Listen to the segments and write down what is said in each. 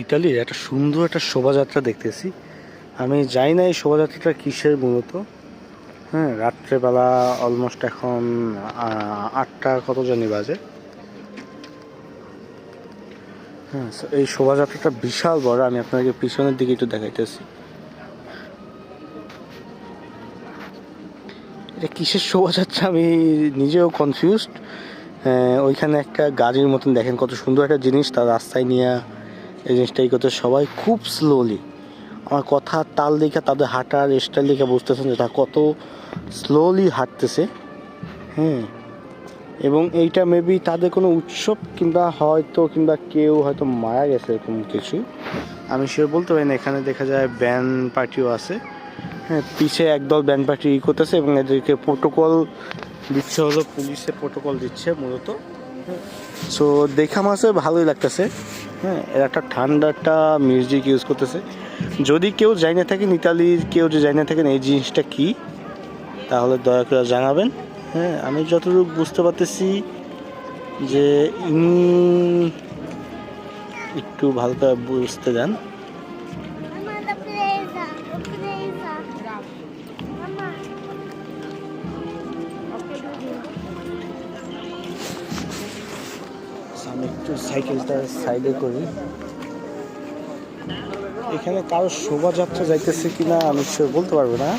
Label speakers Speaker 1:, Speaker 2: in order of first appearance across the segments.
Speaker 1: ইতালির একটা সুন্দর একটা শোভাযাত্রা দেখতেছি। আমি জানি না এই শোভাযাত্রাটা কিসের মূলত। হ্যাঁ, রাত্রেবেলা অলমোস্ট এখন 8টা কত জানি বাজে। হ্যাঁ, এই শোভাযাত্রাটা বিশাল বড়। আমি আপনাকে পিছনের দিকে একটু দেখাইতেছি। এটা কিসের শোভাযাত্রা আমি নিজেও কনফিউজড। ওইখানে একটা গাড়ির মতন দেখেন কত সুন্দর একটা জিনিস, তার রাস্তায় নিয়ে এই জিনিসটাই করতে সবাই খুব স্লোলি। আমার কথা তাল দেখে তাদের হাঁটার স্টাইল দেখে বুঝতেছেন যে তারা কত স্লোলি হাঁটতেছে। হ্যাঁ, এবং এইটা মেবি তাদের কোনো উৎসব কিংবা কেউ হয়তো মারা গেছে এরকম কিছু, আমি শিওর বলতে পারি না। এখানে দেখা যায় ব্যান্ড পার্টিও আছে। হ্যাঁ, পিছে একদল ব্যান্ড পার্টি করতেছে এবং এদেরকে প্রোটোকল দিচ্ছে, হলো পুলিশে প্রোটোকল দিচ্ছে মূলত। সো দেখা মাসে ভালোই লাগতেছে। হ্যাঁ, এর একটা ঠান্ডাটা মিউজিক ইউজ করতেছে। যদি কেউ যাই না থাকেন, ইতালির কেউ যে যাই না থাকেন এই জিনিসটা কি, তাহলে দয়া করে জানাবেন। হ্যাঁ, আমি যতটুকু বুঝতে পারতেছি যে ইনি একটু ভালো করে বুঝতে দেন। আমি একটু সাইকেলটা সাইডে করি। এখানে কারো শোভাযাত্রা যাইতেছে কিনা আমি শিওর বলতে পারবো না।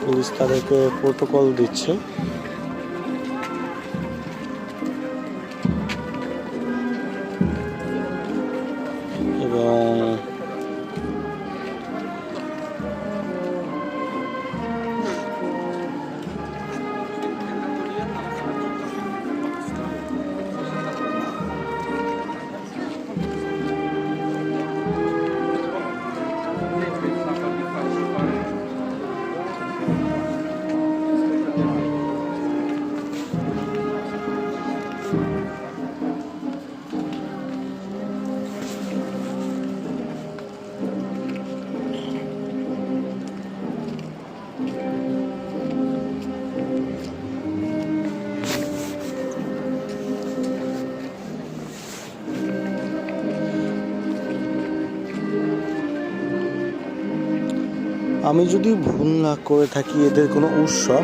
Speaker 1: পুলিশ তাদেরকে প্রোটোকল দিচ্ছে। এবং আমি যদি ভুল না করে থাকি, এদের কোনো উৎসব